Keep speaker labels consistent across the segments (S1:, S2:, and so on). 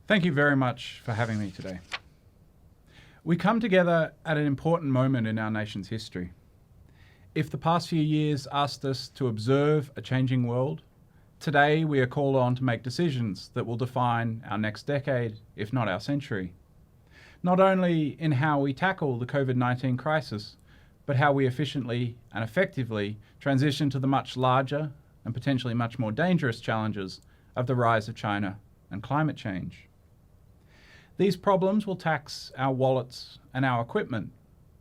S1: Thank you very much for having me today. We come together at an important moment in our nation's history. If the past few years asked us to observe a changing world, today we are called on to make decisions that will define our next decade, if not our century. Not only in how we tackle the COVID-19 crisis, but how we efficiently and effectively transition to the much larger and potentially much more dangerous challenges of the rise of China and climate change. These problems will tax our wallets and our equipment,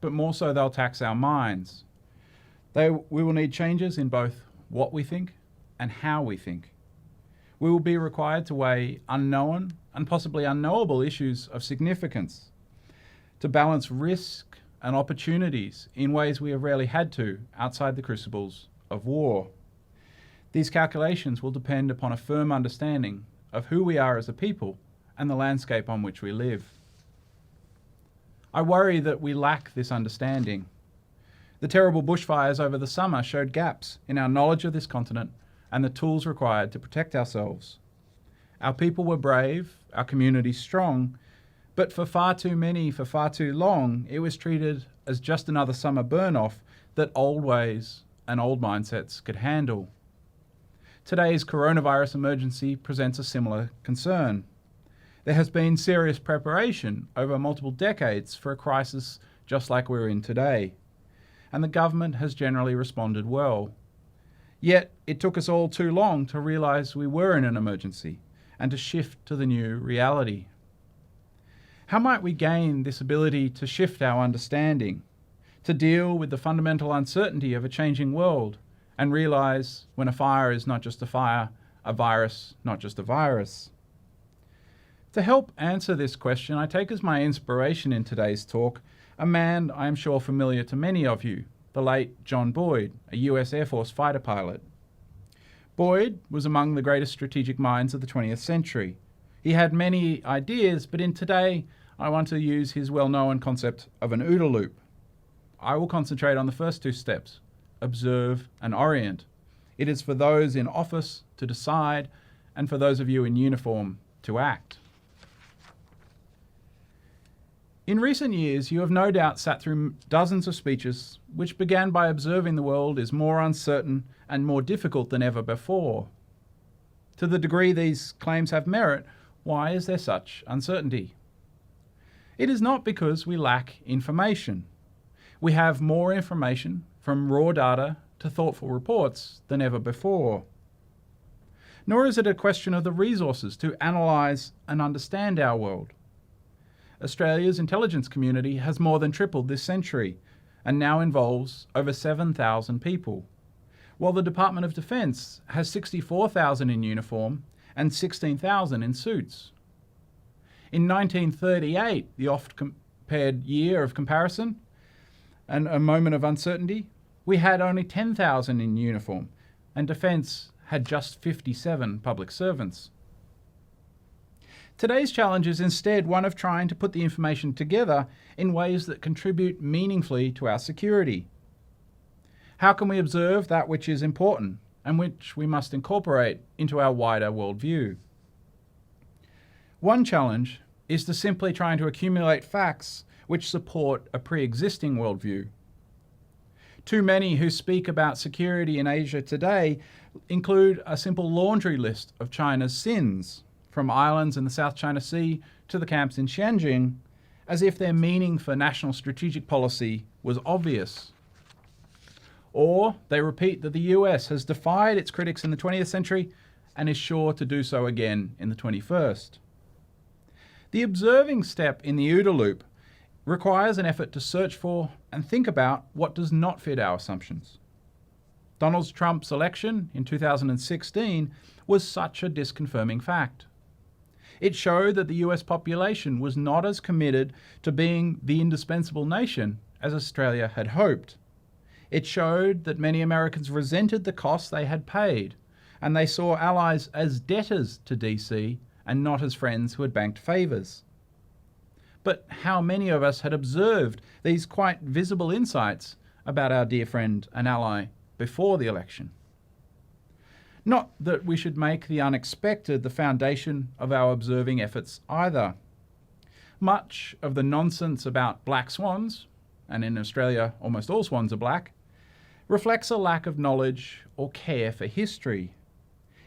S1: but more so they'll tax our minds. We will need changes in both what we think and how we think. We will be required to weigh unknown and possibly unknowable issues of significance, to balance risk and opportunities in ways we have rarely had to outside the crucibles of war. These calculations will depend upon a firm understanding of who we are as a people and the landscape on which we live. I worry that we lack this understanding. The terrible bushfires over the summer showed gaps in our knowledge of this continent and the tools required to protect ourselves. Our people were brave, our communities strong, but for far too many, for far too long, it was treated as just another summer burn-off that old ways and old mindsets could handle. Today's coronavirus emergency presents a similar concern. There has been serious preparation over multiple decades for a crisis just like we're in today, and the government has generally responded well. Yet it took us all too long to realise we were in an emergency and to shift to the new reality. How might we gain this ability to shift our understanding, to deal with the fundamental uncertainty of a changing world, and realise when a fire is not just a fire, a virus not just a virus? To help answer this question, I take as my inspiration in today's talk a man I am sure familiar to many of you, the late John Boyd, a US Air Force fighter pilot. Boyd was among the greatest strategic minds of the 20th century. He had many ideas, but in today, I want to use his well-known concept of an OODA loop. I will concentrate on the first two steps, observe and orient. It is for those in office to decide, and for those of you in uniform to act. In recent years, you have no doubt sat through dozens of speeches which began by observing the world is more uncertain and more difficult than ever before. To the degree these claims have merit, why is there such uncertainty? It is not because we lack information. We have more information, from raw data to thoughtful reports, than ever before. Nor is it a question of the resources to analyse and understand our world. Australia's intelligence community has more than tripled this century and now involves over 7,000 people, while the Department of Defence has 64,000 in uniform and 16,000 in suits. In 1938, the oft-compared year of comparison and a moment of uncertainty, we had only 10,000 in uniform, and Defence had just 57 public servants. Today's challenge is instead one of trying to put the information together in ways that contribute meaningfully to our security. How can we observe that which is important and which we must incorporate into our wider worldview? One challenge is to simply trying to accumulate facts which support a pre-existing worldview. Too many who speak about security in Asia today include a simple laundry list of China's sins, from islands in the South China Sea to the camps in Xinjiang, as if their meaning for national strategic policy was obvious. Or they repeat that the US has defied its critics in the 20th century and is sure to do so again in the 21st. The observing step in the OODA loop requires an effort to search for and think about what does not fit our assumptions. Donald Trump's election in 2016 was such a disconfirming fact. It showed that the US population was not as committed to being the indispensable nation as Australia had hoped. It showed that many Americans resented the costs they had paid, and they saw allies as debtors to DC and not as friends who had banked favours. But how many of us had observed these quite visible insights about our dear friend and ally before the election? Not that we should make the unexpected the foundation of our observing efforts either. Much of the nonsense about black swans, and in Australia almost all swans are black, reflects a lack of knowledge or care for history.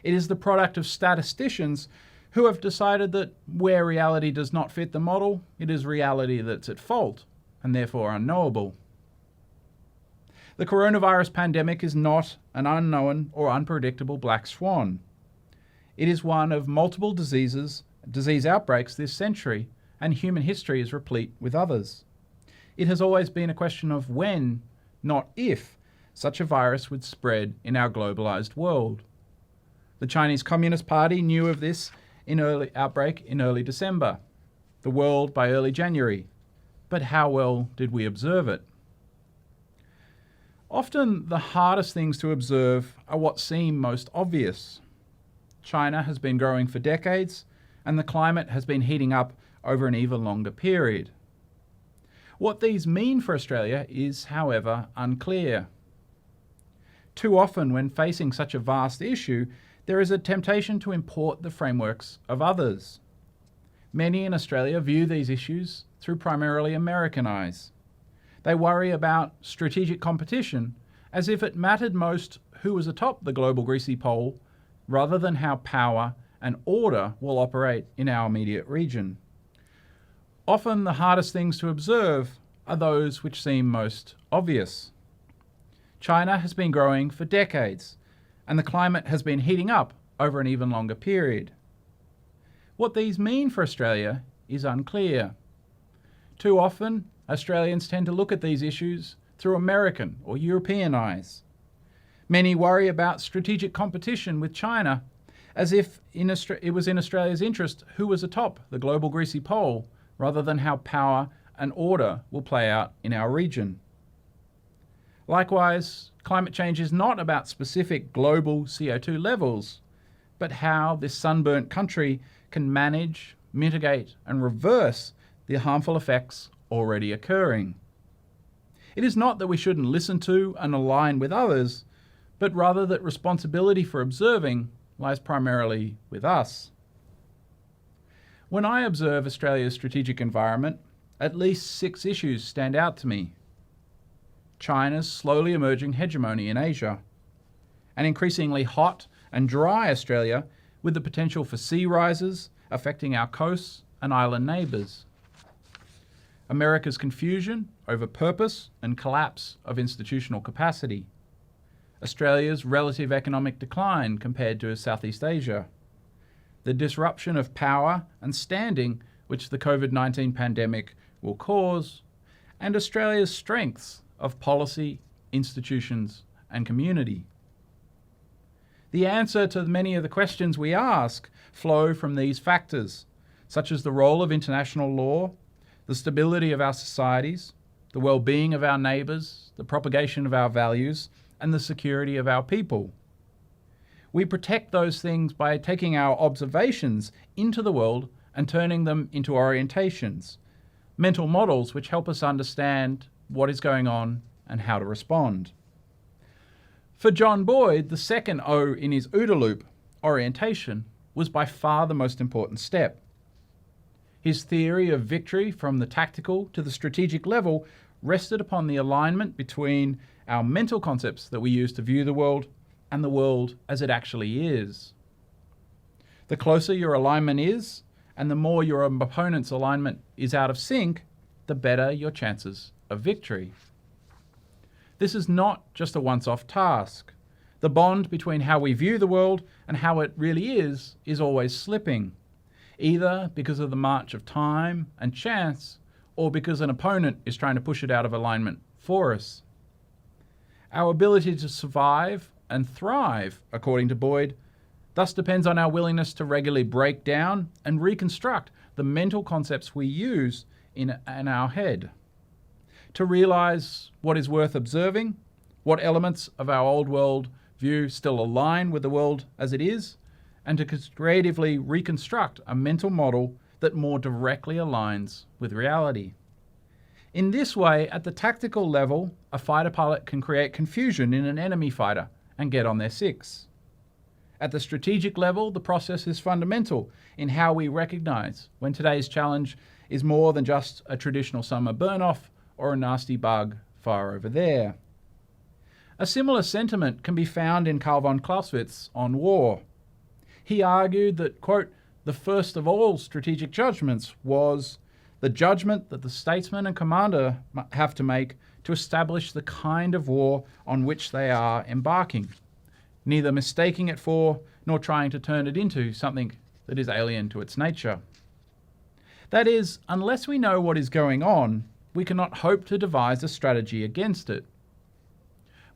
S1: It is the product of statisticians who have decided that where reality does not fit the model, it is reality that's at fault and therefore unknowable. The coronavirus pandemic is not an unknown or unpredictable black swan. It is one of multiple disease outbreaks this century, and human history is replete with others. It has always been a question of when, not if, such a virus would spread in our globalized world. The Chinese Communist Party knew of this outbreak in early December, the world by early January. But how well did we observe it? Often the hardest things to observe are what seem most obvious. China has been growing for decades, and the climate has been heating up over an even longer period. What these mean for Australia is, however, unclear. Too often, when facing such a vast issue, there is a temptation to import the frameworks of others. Many in Australia view these issues through primarily American eyes. They worry about strategic competition as if it mattered most who was atop the global greasy pole rather than how power and order will operate in our immediate region. Often the hardest things to observe are those which seem most obvious. China has been growing for decades, and the climate has been heating up over an even longer period. What these mean for Australia is unclear. Too often, Australians tend to look at these issues through American or European eyes. Many worry about strategic competition with China as if it was in Australia's interest who was atop the global greasy pole rather than how power and order will play out in our region. Likewise, climate change is not about specific global CO2 levels, but how this sunburnt country can manage, mitigate, and reverse the harmful effects already occurring. It is not that we shouldn't listen to and align with others, but rather that responsibility for observing lies primarily with us. When I observe Australia's strategic environment, at least 6 issues stand out to me. China's slowly emerging hegemony in Asia, an increasingly hot and dry Australia with the potential for sea rises affecting our coasts and island neighbours, America's confusion over purpose and collapse of institutional capacity, Australia's relative economic decline compared to Southeast Asia, the disruption of power and standing which the COVID-19 pandemic will cause, and Australia's strengths of policy, institutions, and community. The answer to many of the questions we ask flow from these factors, such as the role of international law, the stability of our societies, the well-being of our neighbours, the propagation of our values, and the security of our people. We protect those things by taking our observations into the world and turning them into orientations, mental models which help us understand what is going on and how to respond. For John Boyd, the second O in his OODA loop, orientation, was by far the most important step. His theory of victory from the tactical to the strategic level rested upon the alignment between our mental concepts that we use to view the world and the world as it actually is. The closer your alignment is, and the more your opponent's alignment is out of sync, the better your chances of victory. This is not just a once-off task. The bond between how we view the world and how it really is always slipping, either because of the march of time and chance, or because an opponent is trying to push it out of alignment for us. Our ability to survive and thrive, according to Boyd, thus depends on our willingness to regularly break down and reconstruct the mental concepts we use in our head, to realize what is worth observing, what elements of our old world view still align with the world as it is, and to creatively reconstruct a mental model that more directly aligns with reality. In this way, at the tactical level, a fighter pilot can create confusion in an enemy fighter and get on their 6. At the strategic level, the process is fundamental in how we recognize when today's challenge is more than just a traditional summer burn-off or a nasty bug far over there. A similar sentiment can be found in Carl von Clausewitz on war. He argued that, quote, the first of all strategic judgments was the judgment that the statesman and commander have to make to establish the kind of war on which they are embarking, neither mistaking it for nor trying to turn it into something that is alien to its nature. That is, unless we know what is going on, we cannot hope to devise a strategy against it.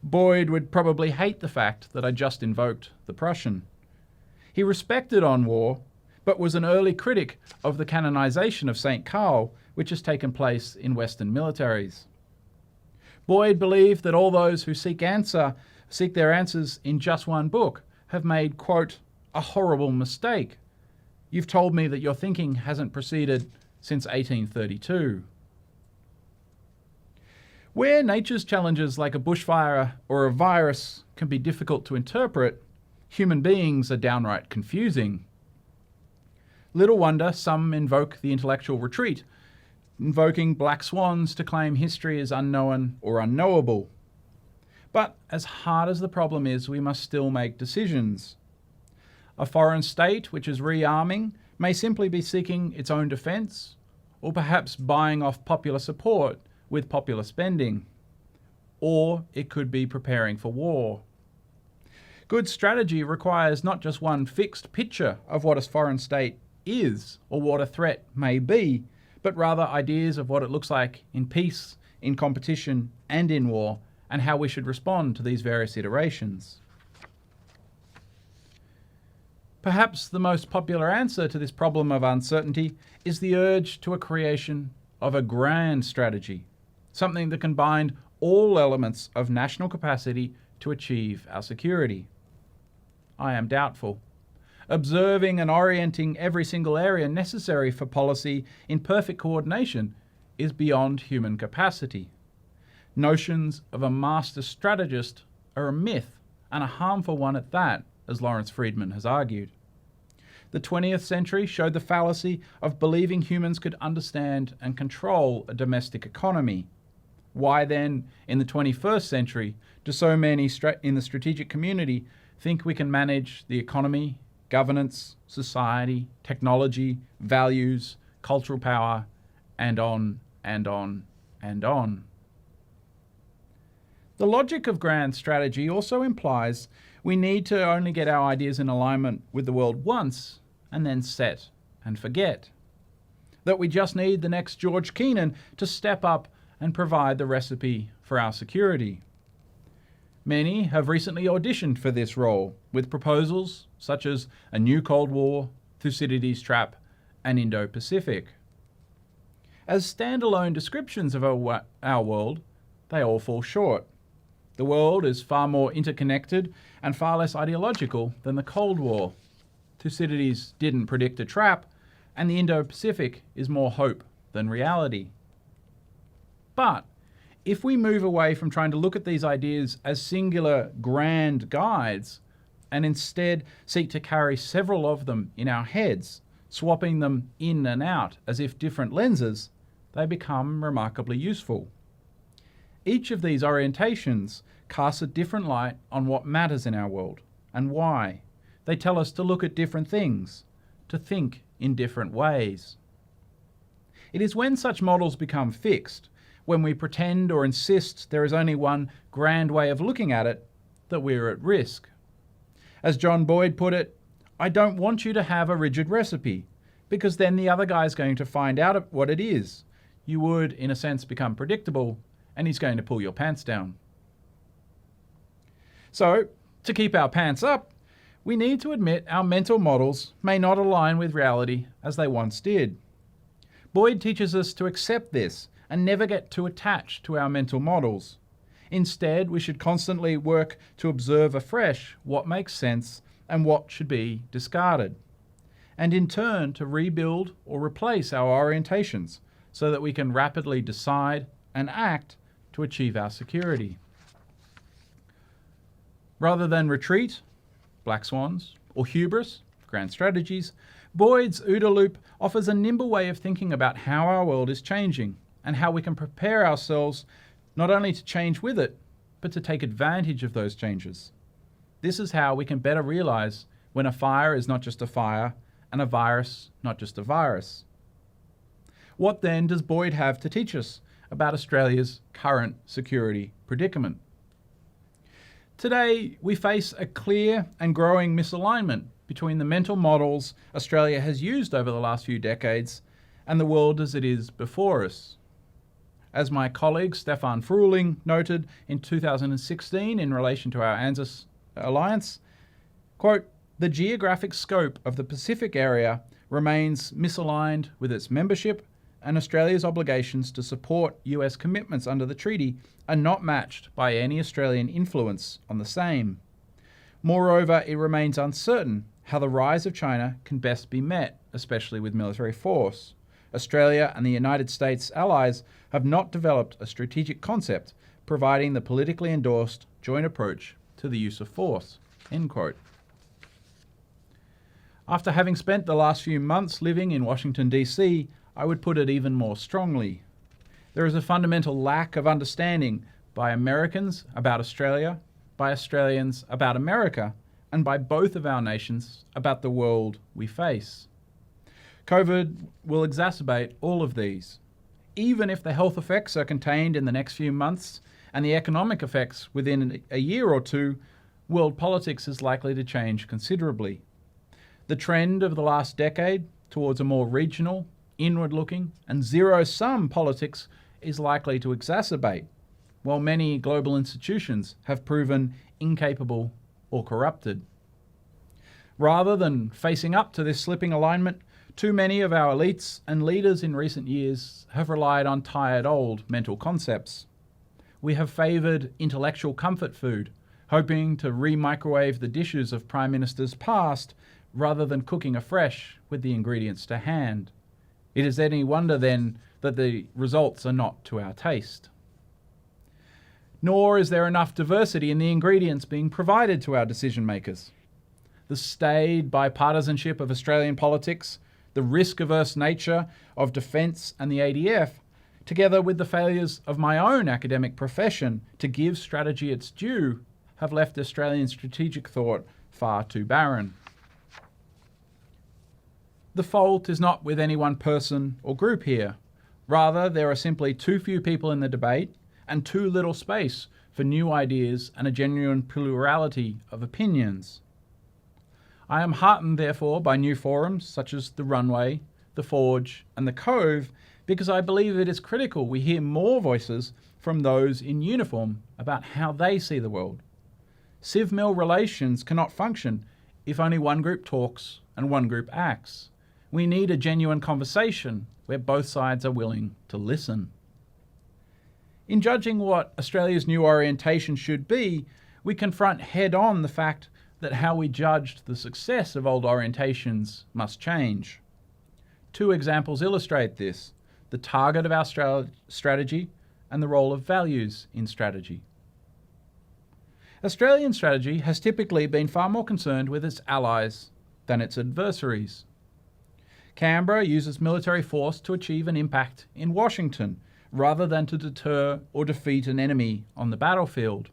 S1: Boyd would probably hate the fact that I just invoked the Prussian. He respected on war, but was an early critic of the canonization of St. Carl, which has taken place in Western militaries. Boyd believed that all those who seek their answers in just one book have made, quote, a horrible mistake. You've told me that your thinking hasn't proceeded since 1832. Where nature's challenges like a bushfire or a virus can be difficult to interpret, human beings are downright confusing. Little wonder some invoke the intellectual retreat, invoking black swans to claim history is unknown or unknowable. But as hard as the problem is, we must still make decisions. A foreign state which is rearming may simply be seeking its own defence, or perhaps buying off popular support with popular spending. Or it could be preparing for war. Good strategy requires not just one fixed picture of what a foreign state is or what a threat may be, but rather ideas of what it looks like in peace, in competition, and in war, and how we should respond to these various iterations. Perhaps the most popular answer to this problem of uncertainty is the urge to a creation of a grand strategy, something that can bind all elements of national capacity to achieve our security. I am doubtful. Observing and orienting every single area necessary for policy in perfect coordination is beyond human capacity. Notions of a master strategist are a myth, and a harmful one at that, as Lawrence Friedman has argued. The 20th century showed the fallacy of believing humans could understand and control a domestic economy. Why then, in the 21st century, do so many in the strategic community think we can manage the economy, governance, society, technology, values, cultural power, and on and on and on? The logic of grand strategy also implies we need to only get our ideas in alignment with the world once and then set and forget. That we just need the next George Kennan to step up and provide the recipe for our security. Many have recently auditioned for this role with proposals such as a new Cold War, Thucydides' Trap, and Indo-Pacific. As standalone descriptions of our world, they all fall short. The world is far more interconnected and far less ideological than the Cold War. Thucydides didn't predict a trap, and the Indo-Pacific is more hope than reality. But if we move away from trying to look at these ideas as singular grand guides and instead seek to carry several of them in our heads, swapping them in and out as if different lenses, they become remarkably useful. Each of these orientations casts a different light on what matters in our world and why. They tell us to look at different things, to think in different ways. It is when such models become fixed, when we pretend or insist there is only one grand way of looking at it, that we're at risk. As John Boyd put it, I don't want you to have a rigid recipe, because then the other guy's going to find out what it is. You would, in a sense, become predictable, and he's going to pull your pants down. So, to keep our pants up, we need to admit our mental models may not align with reality as they once did. Boyd teaches us to accept this and never get too attached to our mental models. Instead, we should constantly work to observe afresh what makes sense and what should be discarded, and in turn to rebuild or replace our orientations so that we can rapidly decide and act to achieve our security. Rather than retreat, black swans, or hubris, grand strategies, Boyd's OODA loop offers a nimble way of thinking about how our world is changing and how we can prepare ourselves not only to change with it, but to take advantage of those changes. This is how we can better realize when a fire is not just a fire and a virus not just a virus. What then does Boyd have to teach us about Australia's current security predicament? Today, we face a clear and growing misalignment between the mental models Australia has used over the last few decades and the world as it is before us. As my colleague Stefan Fruehling noted in 2016 in relation to our ANZUS alliance, quote, "The geographic scope of the Pacific area remains misaligned with its membership, and Australia's obligations to support US commitments under the treaty are not matched by any Australian influence on the same. Moreover, it remains uncertain how the rise of China can best be met, especially with military force. Australia and the United States allies have not developed a strategic concept providing the politically endorsed joint approach to the use of force." End quote. After having spent the last few months living in Washington, D.C., I would put it even more strongly. There is a fundamental lack of understanding by Americans about Australia, by Australians about America, and by both of our nations about the world we face. COVID will exacerbate all of these. Even if the health effects are contained in the next few months and the economic effects within a year or two, world politics is likely to change considerably. The trend of the last decade towards a more regional, inward-looking, and zero-sum politics is likely to exacerbate, while many global institutions have proven incapable or corrupted. Rather than facing up to this slipping alignment, too many of our elites and leaders in recent years have relied on tired old mental concepts. We have favoured intellectual comfort food, hoping to re-microwave the dishes of prime ministers past rather than cooking afresh with the ingredients to hand. It is any wonder then that the results are not to our taste. Nor is there enough diversity in the ingredients being provided to our decision makers. The staid bipartisanship of Australian politics, the risk-averse nature of defence and the ADF, together with the failures of my own academic profession to give strategy its due, have left Australian strategic thought far too barren. The fault is not with any one person or group here. Rather, there are simply too few people in the debate and too little space for new ideas and a genuine plurality of opinions. I am heartened, therefore, by new forums such as the Runway, the Forge, and the Cove, because I believe it is critical we hear more voices from those in uniform about how they see the world. Civ-mil relations cannot function if only one group talks and one group acts. We need a genuine conversation where both sides are willing to listen. In judging what Australia's new orientation should be, we confront head-on the fact that how we judged the success of old orientations must change. Two examples illustrate this: the target of our strategy and the role of values in strategy. Australian strategy has typically been far more concerned with its allies than its adversaries. Canberra uses military force to achieve an impact in Washington, rather than to deter or defeat an enemy on the battlefield.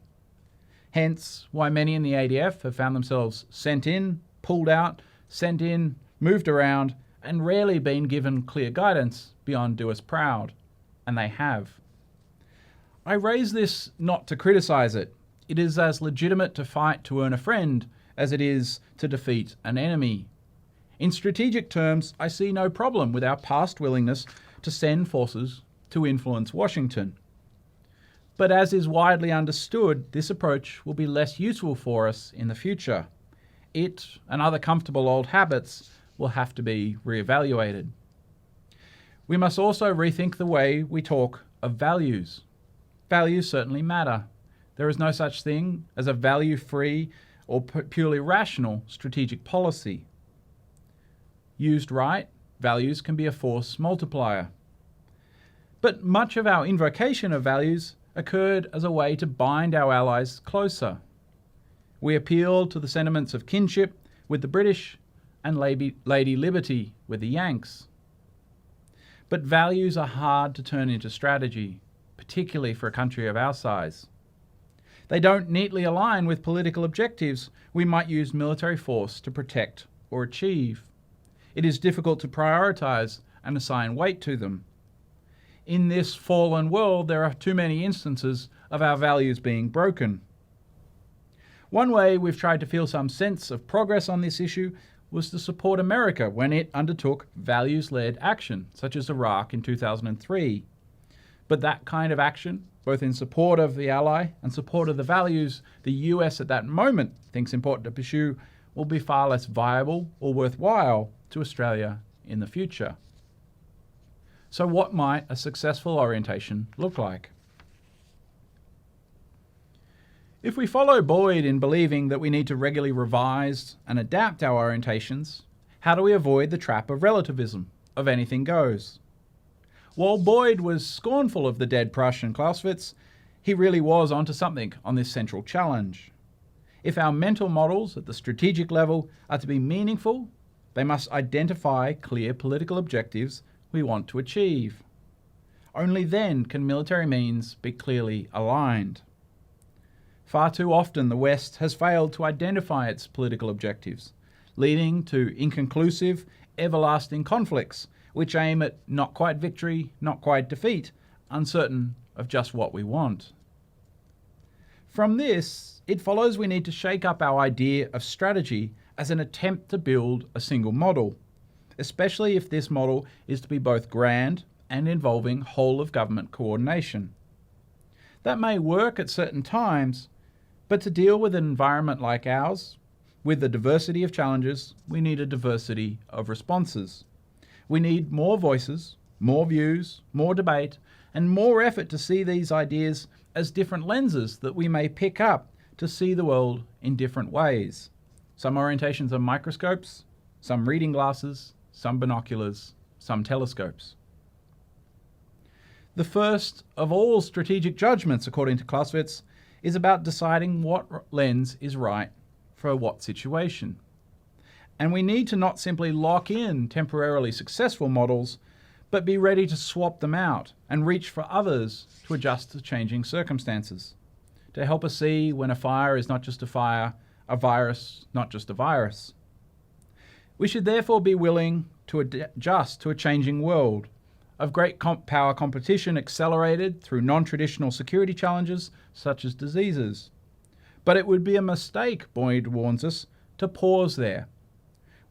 S1: Hence, why many in the ADF have found themselves sent in, pulled out, sent in, moved around, and rarely been given clear guidance beyond do us proud. And they have. I raise this not to criticise it. It is as legitimate to fight to earn a friend as it is to defeat an enemy. In strategic terms, I see no problem with our past willingness to send forces to influence Washington. But as is widely understood, this approach will be less useful for us in the future. It and other comfortable old habits will have to be reevaluated. We must also rethink the way we talk of values. Values certainly matter. There is no such thing as a value-free or purely rational strategic policy. Used right, values can be a force multiplier. But much of our invocation of values occurred as a way to bind our allies closer. We appeal to the sentiments of kinship with the British and Lady Liberty with the Yanks. But values are hard to turn into strategy, particularly for a country of our size. They don't neatly align with political objectives we might use military force to protect or achieve. It is difficult to prioritize and assign weight to them. In this fallen world, there are too many instances of our values being broken. One way we've tried to feel some sense of progress on this issue was to support America when it undertook values-led action, such as Iraq in 2003. But that kind of action, both in support of the ally and support of the values the US at that moment thinks important to pursue, will be far less viable or worthwhile to Australia in the future. So what might a successful orientation look like? If we follow Boyd in believing that we need to regularly revise and adapt our orientations, how do we avoid the trap of relativism, of anything goes? While Boyd was scornful of the dead Prussian Clausewitz, he really was onto something on this central challenge. If our mental models at the strategic level are to be meaningful, they must identify clear political objectives we want to achieve. Only then can military means be clearly aligned. Far too often the West has failed to identify its political objectives, leading to inconclusive, everlasting conflicts which aim at not quite victory, not quite defeat, uncertain of just what we want. From this, it follows we need to shake up our idea of strategy as an attempt to build a single model, especially if this model is to be both grand and involving whole-of-government coordination. That may work at certain times, but to deal with an environment like ours, with the diversity of challenges, we need a diversity of responses. We need more voices, more views, more debate, and more effort to see these ideas as different lenses that we may pick up to see the world in different ways. Some orientations are microscopes, some reading glasses, some binoculars, some telescopes. The first of all strategic judgments, according to Clausewitz, is about deciding what lens is right for what situation. And we need to not simply lock in temporarily successful models, but be ready to swap them out and reach for others to adjust to changing circumstances, to help us see when a fire is not just a fire, a virus not just a virus. We should therefore be willing to adjust to a changing world, of great power competition accelerated through non-traditional security challenges such as diseases. But it would be a mistake, Boyd warns us, to pause there.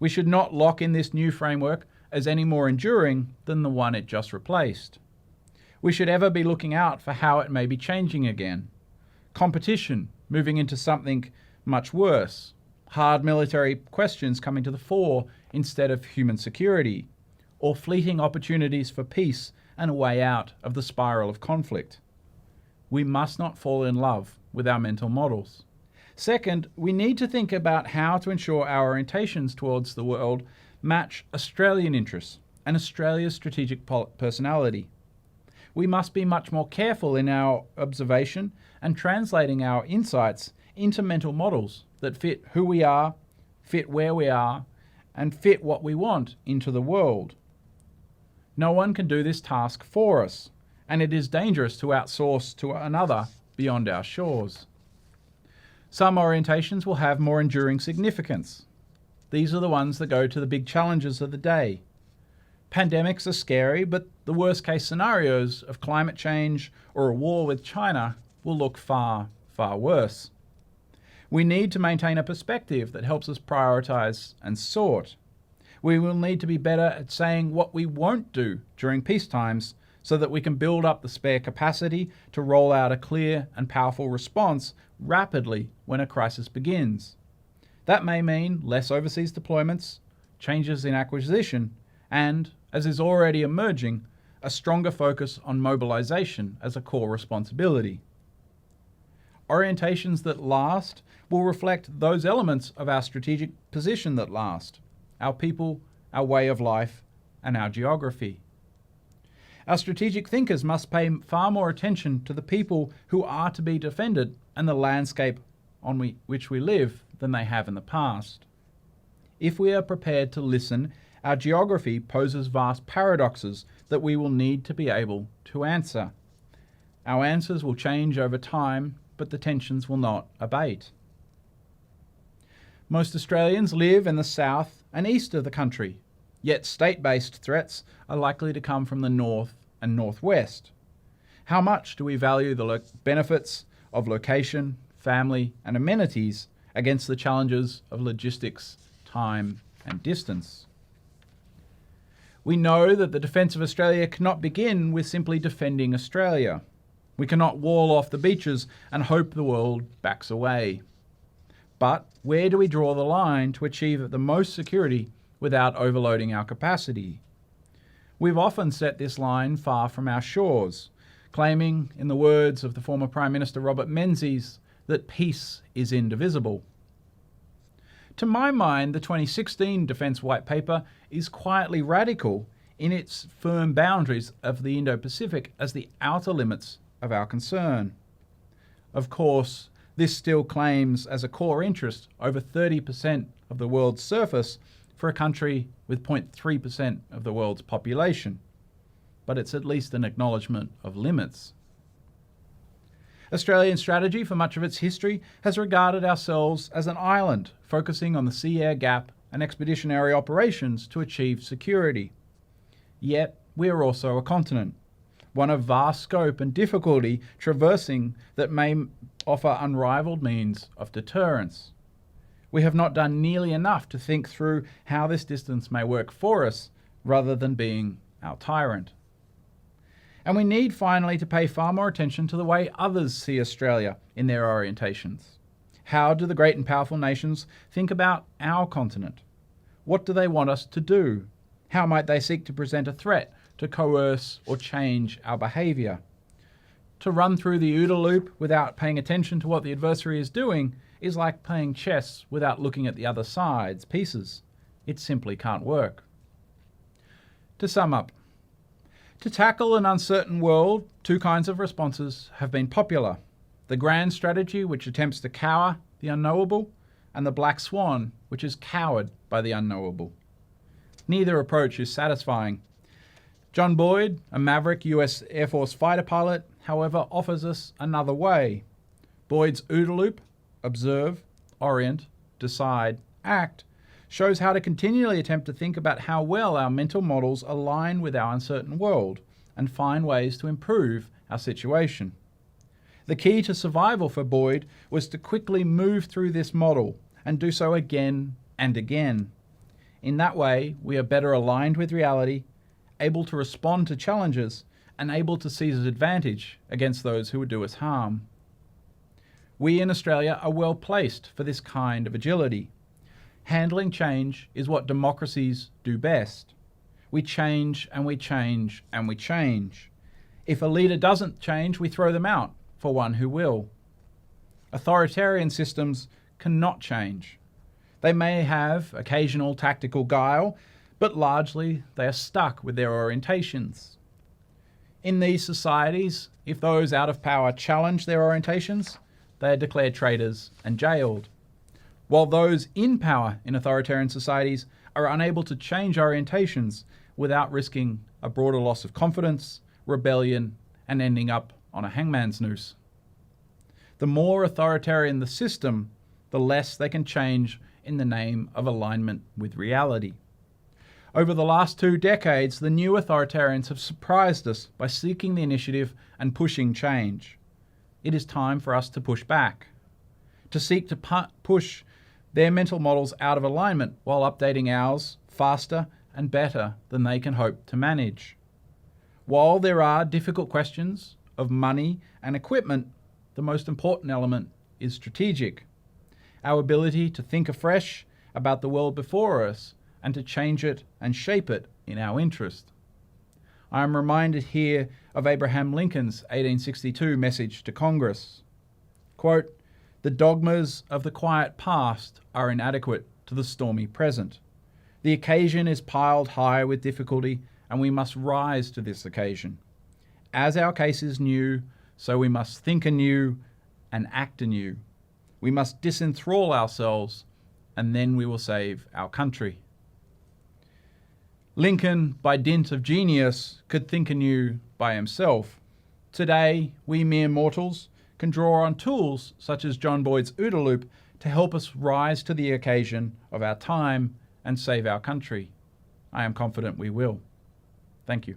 S1: We should not lock in this new framework as any more enduring than the one it just replaced. We should ever be looking out for how it may be changing again. Competition moving into something much worse. Hard military questions coming to the fore instead of human security, or fleeting opportunities for peace and a way out of the spiral of conflict. We must not fall in love with our mental models. Second, we need to think about how to ensure our orientations towards the world match Australian interests and Australia's strategic personality. We must be much more careful in our observation and translating our insights into mental models that fit who we are, fit where we are, and fit what we want into the world. No one can do this task for us, and it is dangerous to outsource to another beyond our shores. Some orientations will have more enduring significance. These are the ones that go to the big challenges of the day. Pandemics are scary, but the worst-case scenarios of climate change or a war with China will look far, far worse. We need to maintain a perspective that helps us prioritize and sort. We will need to be better at saying what we won't do during peace times so that we can build up the spare capacity to roll out a clear and powerful response rapidly when a crisis begins. That may mean less overseas deployments, changes in acquisition, and, as is already emerging, a stronger focus on mobilization as a core responsibility. Orientations that last will reflect those elements of our strategic position that last: our people, our way of life, and our geography. Our strategic thinkers must pay far more attention to the people who are to be defended and the landscape on which we live than they have in the past. If we are prepared to listen, our geography poses vast paradoxes that we will need to be able to answer. Our answers will change over time, but the tensions will not abate. Most Australians live in the south and east of the country, yet state-based threats are likely to come from the north and northwest. How much do we value the benefits of location, family, and amenities against the challenges of logistics, time, and distance? We know that the defence of Australia cannot begin with simply defending Australia. We cannot wall off the beaches and hope the world backs away. But where do we draw the line to achieve the most security without overloading our capacity? We've often set this line far from our shores, claiming, in the words of the former Prime Minister Robert Menzies, that peace is indivisible. To my mind, the 2016 Defence White Paper is quietly radical in its firm boundaries of the Indo-Pacific as the outer limits of our concern. Of course, this still claims as a core interest over 30% of the world's surface for a country with 0.3% of the world's population, but it's at least an acknowledgement of limits. Australian strategy for much of its history has regarded ourselves as an island, focusing on the sea-air gap and expeditionary operations to achieve security. Yet, we are also a continent, one of vast scope and difficulty traversing that may offer unrivaled means of deterrence. We have not done nearly enough to think through how this distance may work for us rather than being our tyrant. And we need finally to pay far more attention to the way others see Australia in their orientations. How do the great and powerful nations think about our continent? What do they want us to do? How might they seek to present a threat, to coerce or change our behaviour? To run through the OODA loop without paying attention to what the adversary is doing is like playing chess without looking at the other side's pieces. It simply can't work. To sum up, to tackle an uncertain world, two kinds of responses have been popular. The grand strategy, which attempts to cower the unknowable, and the black swan, which is cowered by the unknowable. Neither approach is satisfying. John Boyd, a maverick US Air Force fighter pilot, however, offers us another way. Boyd's OODA loop, observe, orient, decide, act, shows how to continually attempt to think about how well our mental models align with our uncertain world and find ways to improve our situation. The key to survival for Boyd was to quickly move through this model and do so again and again. In that way, we are better aligned with reality, able to respond to challenges, and able to seize advantage against those who would do us harm. We in Australia are well placed for this kind of agility. Handling change is what democracies do best. We change and we change and we change. If a leader doesn't change, we throw them out for one who will. Authoritarian systems cannot change. They may have occasional tactical guile, but largely they are stuck with their orientations. In these societies, if those out of power challenge their orientations, they are declared traitors and jailed. While those in power in authoritarian societies are unable to change orientations without risking a broader loss of confidence, rebellion, and ending up on a hangman's noose. The more authoritarian the system, the less they can change in the name of alignment with reality. Over the last 2 decades, the new authoritarians have surprised us by seeking the initiative and pushing change. It is time for us to push back, to seek to push their mental models out of alignment while updating ours faster and better than they can hope to manage. While there are difficult questions of money and equipment, the most important element is strategic. Our ability to think afresh about the world before us and to change it and shape it in our interest. I am reminded here of Abraham Lincoln's 1862 message to Congress. Quote, "The dogmas of the quiet past are inadequate to the stormy present. The occasion is piled high with difficulty, and we must rise to this occasion. As our case is new, so we must think anew and act anew. We must disenthrall ourselves, and then we will save our country. Lincoln, by dint of genius, could think anew by himself. Today, we mere mortals can draw on tools such as John Boyd's OODA loop to help us rise to the occasion of our time and save our country. I am confident we will. Thank you.